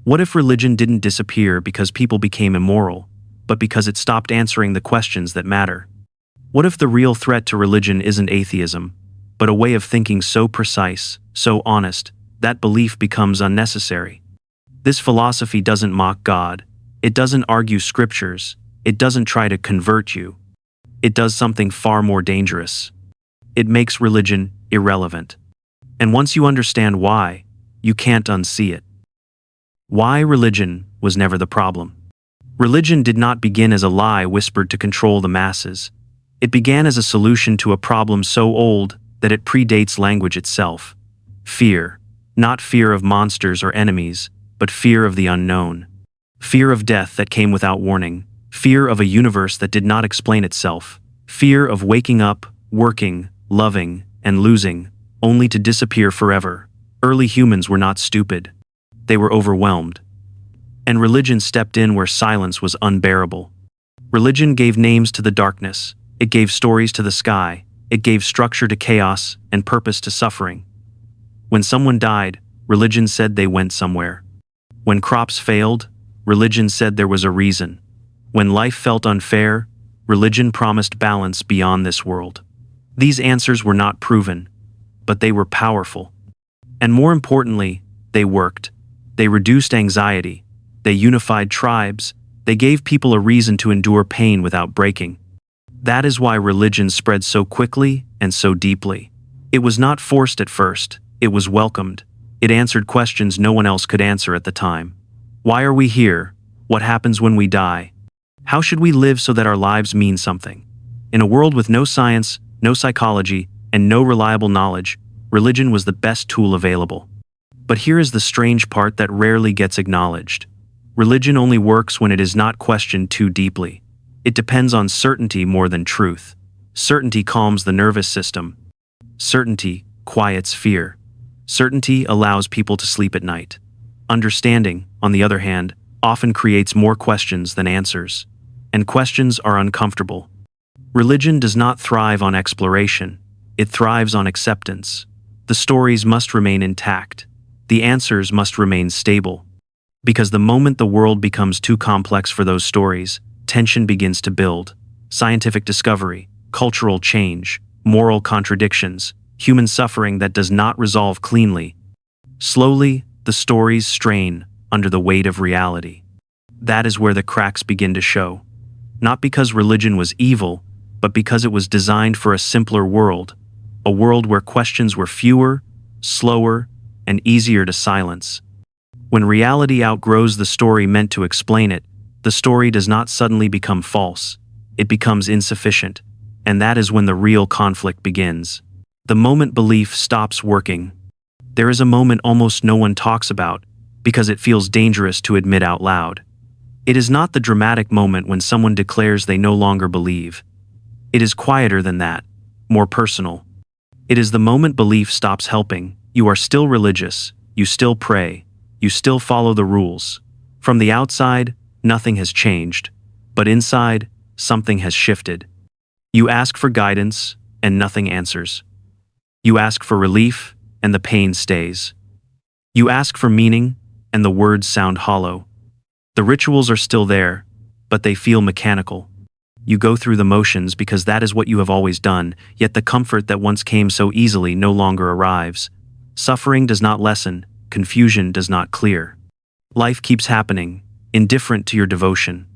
What if religion didn't disappear because people became immoral, but because it stopped answering the questions that matter? What if the real threat to religion isn't atheism, but a way of thinking so precise, so honest, that belief becomes unnecessary? This philosophy doesn't mock God, it doesn't argue scriptures, it doesn't try to convert you. It does something far more dangerous. It makes religion irrelevant. And once you understand why, you can't unsee it. Why religion was never the problem. Religion did not begin as a lie whispered to control the masses. It began as a solution to a problem so old that it predates language itself. Fear. Not fear of monsters or enemies, but fear of the unknown. Fear of death that came without warning. Fear of a universe that did not explain itself. Fear of waking up, working, loving, and losing, only to disappear forever. Early humans were not stupid. They were overwhelmed. And religion stepped in where silence was unbearable. Religion gave names to the darkness. It gave stories to the sky. It gave structure to chaos and purpose to suffering. When someone died, religion said they went somewhere. When crops failed, religion said there was a reason. When life felt unfair, religion promised balance beyond this world. These answers were not proven, but they were powerful. And more importantly, they worked. They reduced anxiety. They unified tribes. They gave people a reason to endure pain without breaking. That is why religion spread so quickly and so deeply. It was not forced at first. It was welcomed. It answered questions no one else could answer at the time. Why are we here? What happens when we die? How should we live so that our lives mean something? In a world with no science, no psychology, and no reliable knowledge, religion was the best tool available. But here is the strange part that rarely gets acknowledged. Religion only works when it is not questioned too deeply. It depends on certainty more than truth. Certainty calms the nervous system. Certainty quiets fear. Certainty allows people to sleep at night. Understanding, on the other hand, often creates more questions than answers. And questions are uncomfortable. Religion does not thrive on exploration. It thrives on acceptance. The stories must remain intact. The answers must remain stable. Because the moment the world becomes too complex for those stories, tension begins to build. Scientific discovery, cultural change, moral contradictions, human suffering that does not resolve cleanly. Slowly, the stories strain under the weight of reality. That is where the cracks begin to show. Not because religion was evil, but because it was designed for a simpler world, a world where questions were fewer, slower, and easier to silence. When reality outgrows the story meant to explain it, the story does not suddenly become false. It becomes insufficient, and that is when the real conflict begins. The moment belief stops working. There is a moment almost no one talks about, because it feels dangerous to admit out loud. It is not the dramatic moment when someone declares they no longer believe. It is quieter than that, more personal. It is the moment belief stops helping. You are still religious, you still pray, you still follow the rules. From the outside, nothing has changed, but inside, something has shifted. You ask for guidance, and nothing answers. You ask for relief, and the pain stays. You ask for meaning, and the words sound hollow. The rituals are still there, but they feel mechanical. You go through the motions because that is what you have always done, yet the comfort that once came so easily no longer arrives. Suffering does not lessen, confusion does not clear. Life keeps happening, indifferent to your devotion.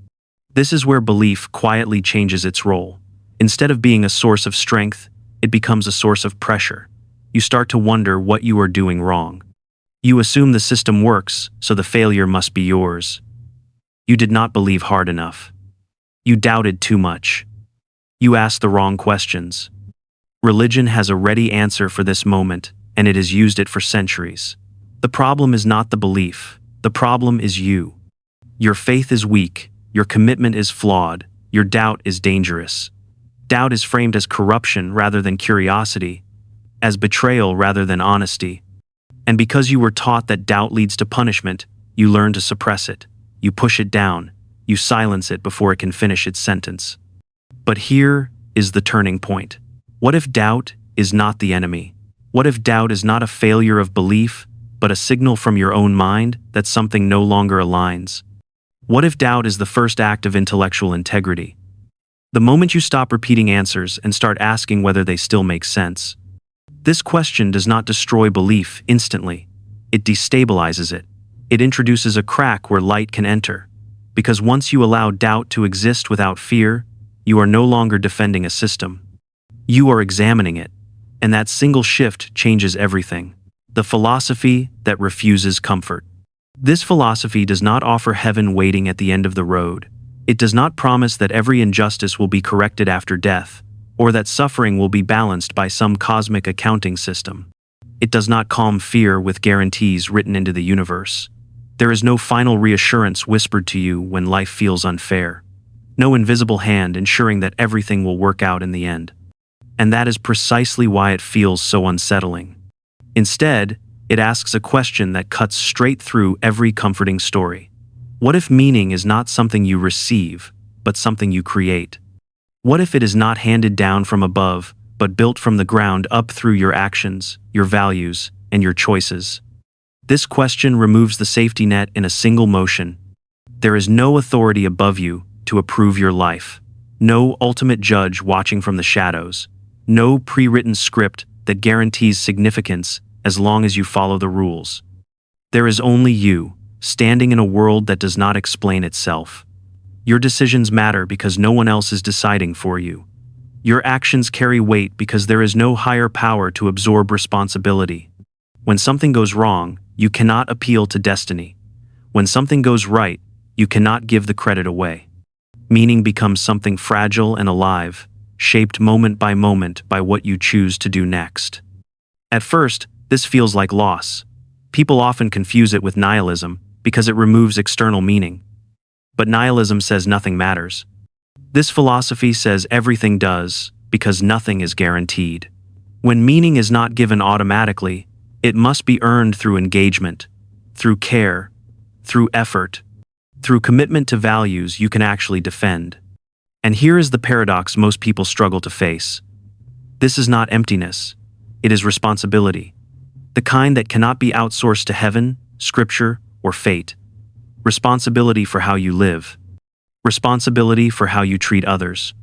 This is where belief quietly changes its role. Instead of being a source of strength, it becomes a source of pressure. You start to wonder what you are doing wrong. You assume the system works, so the failure must be yours. You did not believe hard enough. You doubted too much. You asked the wrong questions. Religion has a ready answer for this moment, and it has used it for centuries. The problem is not the belief. The problem is you. Your faith is weak. Your commitment is flawed. Your doubt is dangerous. Doubt is framed as corruption rather than curiosity, as betrayal rather than honesty. And because you were taught that doubt leads to punishment, you learn to suppress it. You push it down. You silence it before it can finish its sentence. But here is the turning point. What if doubt is not the enemy? What if doubt is not a failure of belief, but a signal from your own mind that something no longer aligns? What if doubt is the first act of intellectual integrity? The moment you stop repeating answers and start asking whether they still make sense. This question does not destroy belief instantly. It destabilizes it. It introduces a crack where light can enter. Because once you allow doubt to exist without fear, you are no longer defending a system. You are examining it. And that single shift changes everything. The philosophy that refuses comfort. This philosophy does not offer heaven waiting at the end of the road. It does not promise that every injustice will be corrected after death, or that suffering will be balanced by some cosmic accounting system. It does not calm fear with guarantees written into the universe. There is no final reassurance whispered to you when life feels unfair. No invisible hand ensuring that everything will work out in the end. And that is precisely why it feels so unsettling. Instead, it asks a question that cuts straight through every comforting story. What if meaning is not something you receive, but something you create? What if it is not handed down from above, but built from the ground up through your actions, your values, and your choices? This question removes the safety net in a single motion. There is no authority above you to approve your life. No ultimate judge watching from the shadows. No pre-written script that guarantees significance as long as you follow the rules. There is only you, standing in a world that does not explain itself. Your decisions matter because no one else is deciding for you. Your actions carry weight because there is no higher power to absorb responsibility. When something goes wrong, you cannot appeal to destiny. When something goes right, you cannot give the credit away. Meaning becomes something fragile and alive, shaped moment by what you choose to do next. At first, this feels like loss. People often confuse it with nihilism because it removes external meaning. But nihilism says nothing matters. This philosophy says everything does because nothing is guaranteed. When meaning is not given automatically, it must be earned through engagement, through care, through effort, through commitment to values you can actually defend. And here is the paradox most people struggle to face. This is not emptiness. It is responsibility. The kind that cannot be outsourced to heaven, scripture, or fate. Responsibility for how you live. Responsibility for how you treat others.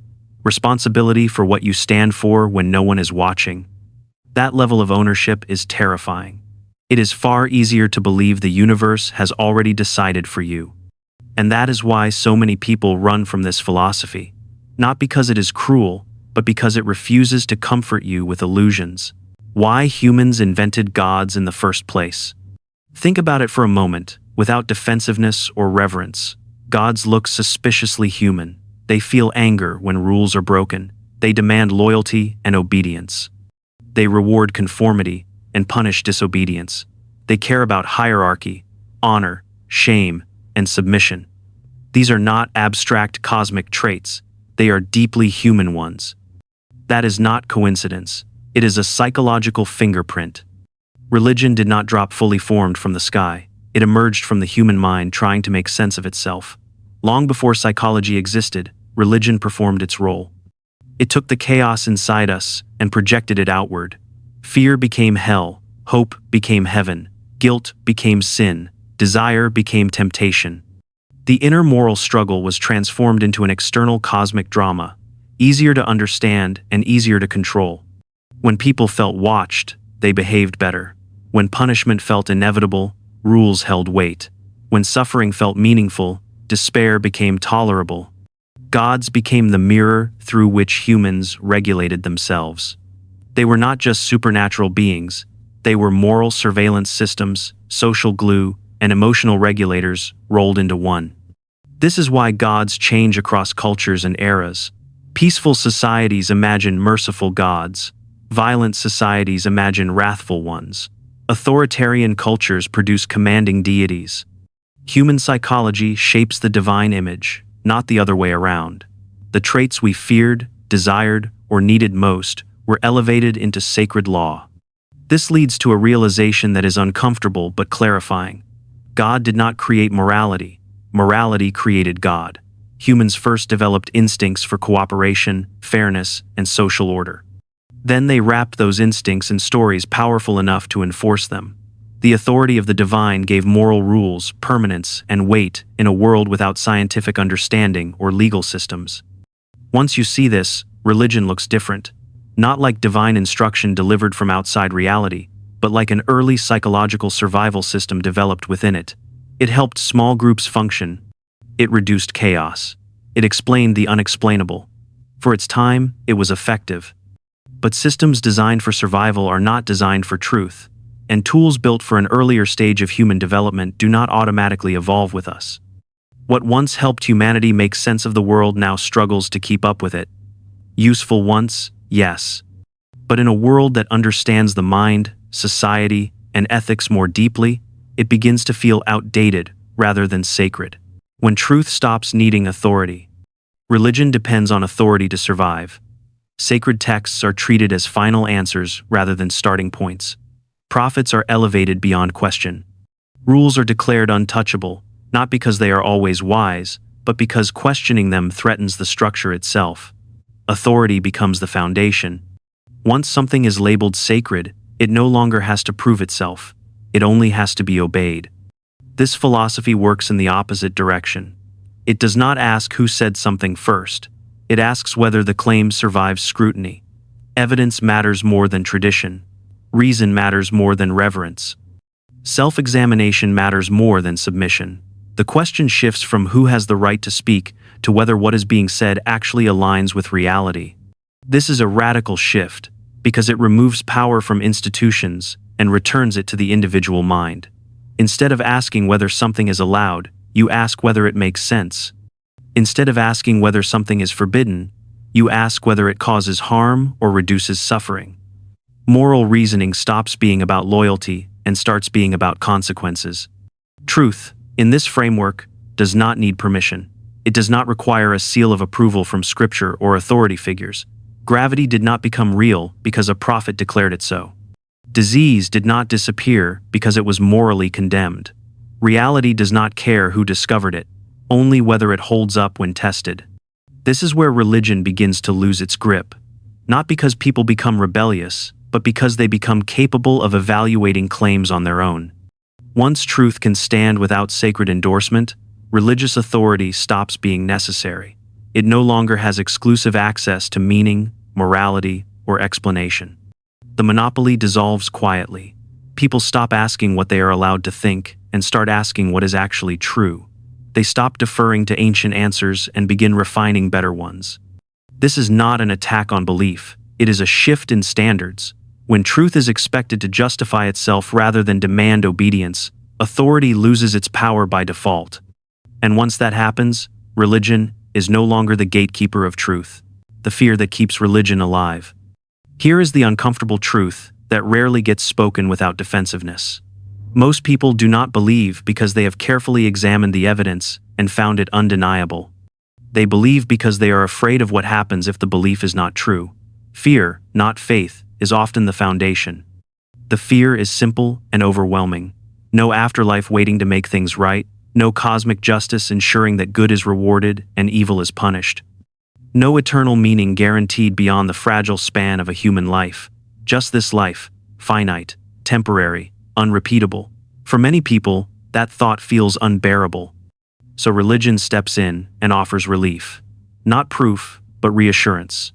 Responsibility for what you stand for when no one is watching. That level of ownership is terrifying. It is far easier to believe the universe has already decided for you. And that is why so many people run from this philosophy. Not because it is cruel, but because it refuses to comfort you with illusions. Why humans invented gods in the first place. Think about it for a moment. Without defensiveness or reverence, gods look suspiciously human. They feel anger when rules are broken. They demand loyalty and obedience. They reward conformity and punish disobedience. They care about hierarchy, honor, shame, and submission. These are not abstract cosmic traits. They are deeply human ones. That is not coincidence. It is a psychological fingerprint. Religion did not drop fully formed from the sky. It emerged from the human mind trying to make sense of itself. Long before psychology existed, religion performed its role. It took the chaos inside us and projected it outward. Fear became hell, hope became heaven, guilt became sin, desire became temptation. The inner moral struggle was transformed into an external cosmic drama, easier to understand and easier to control. When people felt watched, they behaved better. When punishment felt inevitable, rules held weight. When suffering felt meaningful, despair became tolerable. Gods became the mirror through which humans regulated themselves. They were not just supernatural beings, they were moral surveillance systems, social glue, and emotional regulators rolled into one. This is why gods change across cultures and eras. Peaceful societies imagine merciful gods. Violent societies imagine wrathful ones. Authoritarian cultures produce commanding deities. Human psychology shapes the divine image, not the other way around. The traits we feared, desired, or needed most were elevated into sacred law. This leads to a realization that is uncomfortable but clarifying. God did not create morality. Morality created God. Humans first developed instincts for cooperation, fairness, and social order. Then they wrapped those instincts in stories powerful enough to enforce them. The authority of the divine gave moral rules, permanence, and weight in a world without scientific understanding or legal systems. Once you see this, religion looks different, not like divine instruction delivered from outside reality, but like an early psychological survival system developed within it. It helped small groups function. It reduced chaos. It explained the unexplainable. For its time, it was effective. But systems designed for survival are not designed for truth, and tools built for an earlier stage of human development do not automatically evolve with us. What once helped humanity make sense of the world now struggles to keep up with it. Useful once, yes. But in a world that understands the mind, society, and ethics more deeply, it begins to feel outdated rather than sacred. When truth stops needing authority. Religion depends on authority to survive. Sacred texts are treated as final answers rather than starting points. Prophets are elevated beyond question. Rules are declared untouchable, not because they are always wise, but because questioning them threatens the structure itself. Authority becomes the foundation. Once something is labeled sacred, it no longer has to prove itself. It only has to be obeyed. This philosophy works in the opposite direction. It does not ask who said something first. It asks whether the claim survives scrutiny. Evidence matters more than tradition. Reason matters more than reverence. Self-examination matters more than submission. The question shifts from who has the right to speak to whether what is being said actually aligns with reality. This is a radical shift, because it removes power from institutions and returns it to the individual mind. Instead of asking whether something is allowed, you ask whether it makes sense. Instead of asking whether something is forbidden, you ask whether it causes harm or reduces suffering. Moral reasoning stops being about loyalty and starts being about consequences. Truth, in this framework, does not need permission. It does not require a seal of approval from scripture or authority figures. Gravity did not become real because a prophet declared it so. Disease did not disappear because it was morally condemned. Reality does not care who discovered it, only whether it holds up when tested. This is where religion begins to lose its grip, not because people become rebellious, but because they become capable of evaluating claims on their own. Once truth can stand without sacred endorsement, religious authority stops being necessary. It no longer has exclusive access to meaning, morality, or explanation. The monopoly dissolves quietly. People stop asking what they are allowed to think and start asking what is actually true. They stop deferring to ancient answers and begin refining better ones. This is not an attack on belief. It is a shift in standards. When truth is expected to justify itself rather than demand obedience, authority loses its power by default. And once that happens, religion is no longer the gatekeeper of truth, the fear that keeps religion alive. Here is the uncomfortable truth that rarely gets spoken without defensiveness. Most people do not believe because they have carefully examined the evidence and found it undeniable. They believe because they are afraid of what happens if the belief is not true. Fear, not faith, is often the foundation. The fear is simple and overwhelming. No afterlife waiting to make things right, no cosmic justice ensuring that good is rewarded and evil is punished. No eternal meaning guaranteed beyond the fragile span of a human life. Just this life, finite, temporary, unrepeatable. For many people, that thought feels unbearable. So religion steps in and offers relief. Not proof, but reassurance.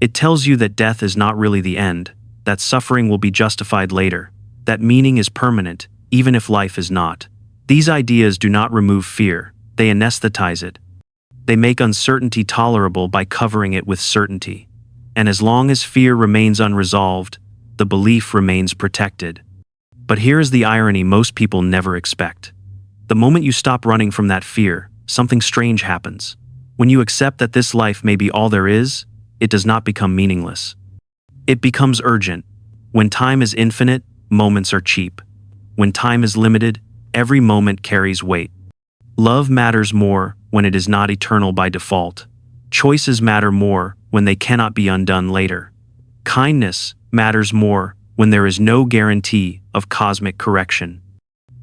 It tells you that death is not really the end, that suffering will be justified later, that meaning is permanent, even if life is not. These ideas do not remove fear, they anesthetize it. They make uncertainty tolerable by covering it with certainty. And as long as fear remains unresolved, the belief remains protected. But here is the irony most people never expect. The moment you stop running from that fear, something strange happens. When you accept that this life may be all there is, it does not become meaningless. It becomes urgent. When time is infinite, moments are cheap. When time is limited, every moment carries weight. Love matters more when it is not eternal by default. Choices matter more when they cannot be undone later. Kindness matters more when there is no guarantee of cosmic correction.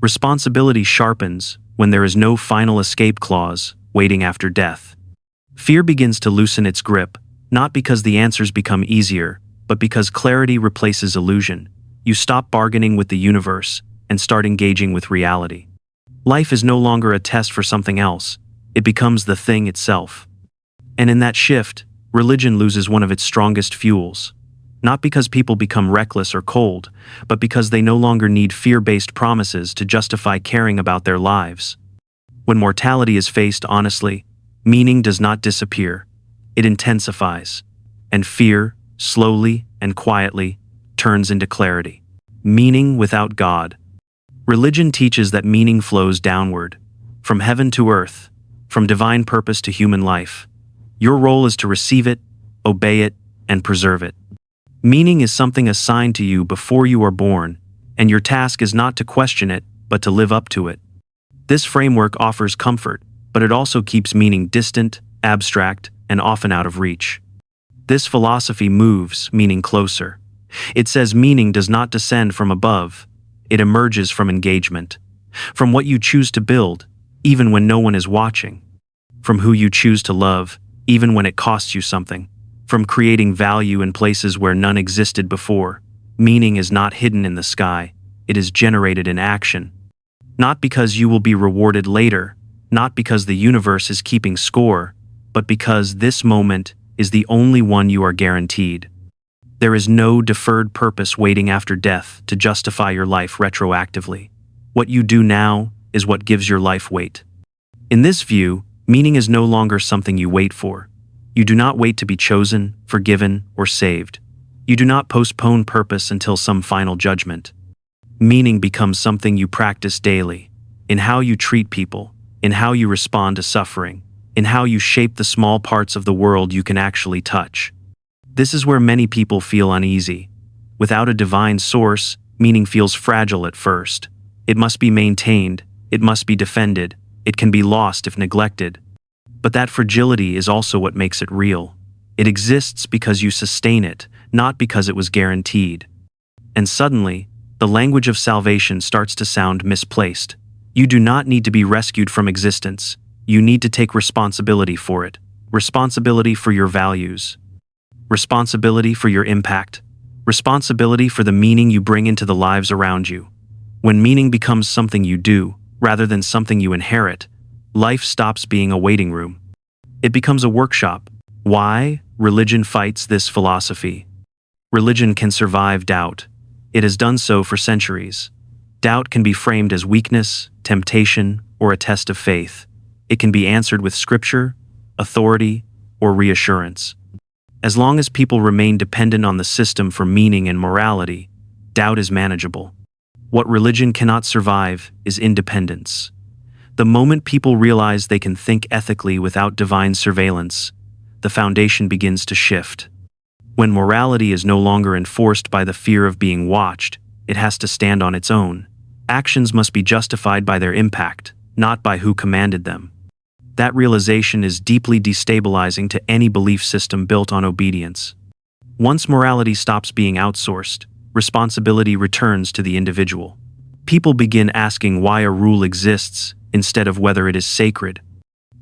Responsibility sharpens when there is no final escape clause waiting after death. Fear begins to loosen its grip, not because the answers become easier, but because clarity replaces illusion. You stop bargaining with the universe and start engaging with reality. Life is no longer a test for something else, it becomes the thing itself. And in that shift, religion loses one of its strongest fuels. Not because people become reckless or cold, but because they no longer need fear-based promises to justify caring about their lives. When mortality is faced honestly, meaning does not disappear, it intensifies, and fear, slowly and quietly, turns into clarity. Meaning without God. Religion teaches that meaning flows downward, from heaven to earth, from divine purpose to human life. Your role is to receive it, obey it, and preserve it. Meaning is something assigned to you before you are born, and your task is not to question it, but to live up to it. This framework offers comfort, but it also keeps meaning distant, abstract, and often out of reach. This philosophy moves meaning closer. It says meaning does not descend from above, it emerges from engagement, from what you choose to build, even when no one is watching, from who you choose to love, even when it costs you something, from creating value in places where none existed before. Meaning is not hidden in the sky, it is generated in action. Not because you will be rewarded later, not because the universe is keeping score, but because this moment is the only one you are guaranteed. There is no deferred purpose waiting after death to justify your life retroactively. What you do now is what gives your life weight. In this view, meaning is no longer something you wait for. You do not wait to be chosen, forgiven, or saved. You do not postpone purpose until some final judgment. Meaning becomes something you practice daily, in how you treat people, in how you respond to suffering, in how you shape the small parts of the world you can actually touch. This is where many people feel uneasy. Without a divine source, meaning feels fragile at first. It must be maintained, it must be defended, it can be lost if neglected. But that fragility is also what makes it real. It exists because you sustain it, not because it was guaranteed. And suddenly, the language of salvation starts to sound misplaced. You do not need to be rescued from existence. You need to take responsibility for it. Responsibility for your values. Responsibility for your impact. Responsibility for the meaning you bring into the lives around you. When meaning becomes something you do, rather than something you inherit, life stops being a waiting room. It becomes a workshop. Why? Religion fights this philosophy. Religion can survive doubt. It has done so for centuries. Doubt can be framed as weakness, temptation, or a test of faith. It can be answered with scripture, authority, or reassurance. As long as people remain dependent on the system for meaning and morality, doubt is manageable. What religion cannot survive is independence. The moment people realize they can think ethically without divine surveillance, the foundation begins to shift. When morality is no longer enforced by the fear of being watched, it has to stand on its own. Actions must be justified by their impact, not by who commanded them. That realization is deeply destabilizing to any belief system built on obedience. Once morality stops being outsourced, responsibility returns to the individual. People begin asking why a rule exists instead of whether it is sacred.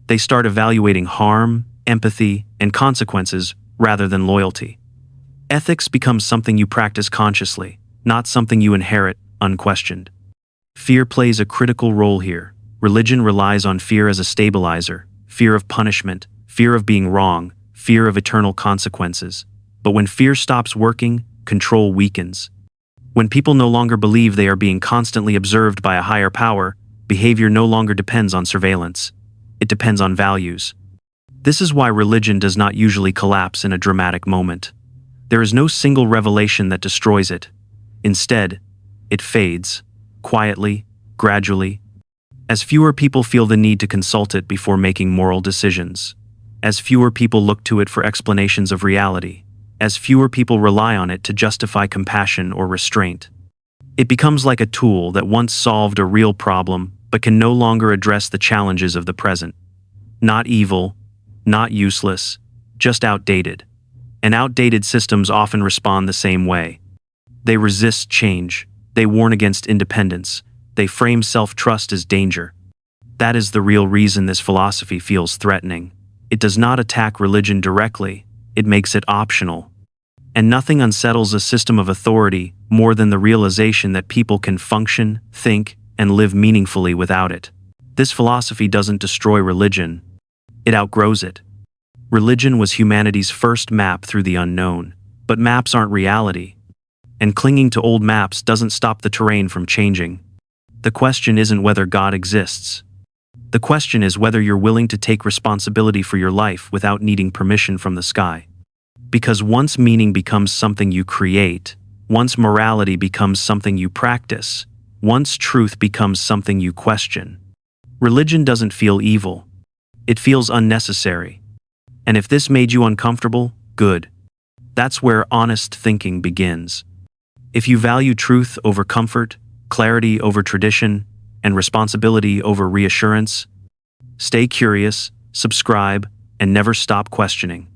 They start evaluating harm, empathy, and consequences rather than loyalty. Ethics becomes something you practice consciously, not something you inherit unquestioned. Fear plays a critical role here. Religion relies on fear as a stabilizer, fear of punishment, fear of being wrong, fear of eternal consequences. But when fear stops working, control weakens. When people no longer believe they are being constantly observed by a higher power, behavior no longer depends on surveillance. It depends on values. This is why religion does not usually collapse in a dramatic moment. There is no single revelation that destroys it. Instead, it fades, quietly, gradually, as fewer people feel the need to consult it before making moral decisions, as fewer people look to it for explanations of reality, as fewer people rely on it to justify compassion or restraint. It becomes like a tool that once solved a real problem but can no longer address the challenges of the present. Not evil, not useless, just outdated. And outdated systems often respond the same way. They resist change, they warn against independence, they frame self-trust as danger. That is the real reason this philosophy feels threatening. It does not attack religion directly, it makes it optional. And nothing unsettles a system of authority more than the realization that people can function, think, and live meaningfully without it. This philosophy doesn't destroy religion. It outgrows it. Religion was humanity's first map through the unknown, but maps aren't reality. And clinging to old maps doesn't stop the terrain from changing. The question isn't whether God exists. The question is whether you're willing to take responsibility for your life without needing permission from the sky. Because once meaning becomes something you create, once morality becomes something you practice, once truth becomes something you question, religion doesn't feel evil. It feels unnecessary. And if this made you uncomfortable, good. That's where honest thinking begins. If you value truth over comfort, clarity over tradition, and responsibility over reassurance, stay curious, subscribe, and never stop questioning.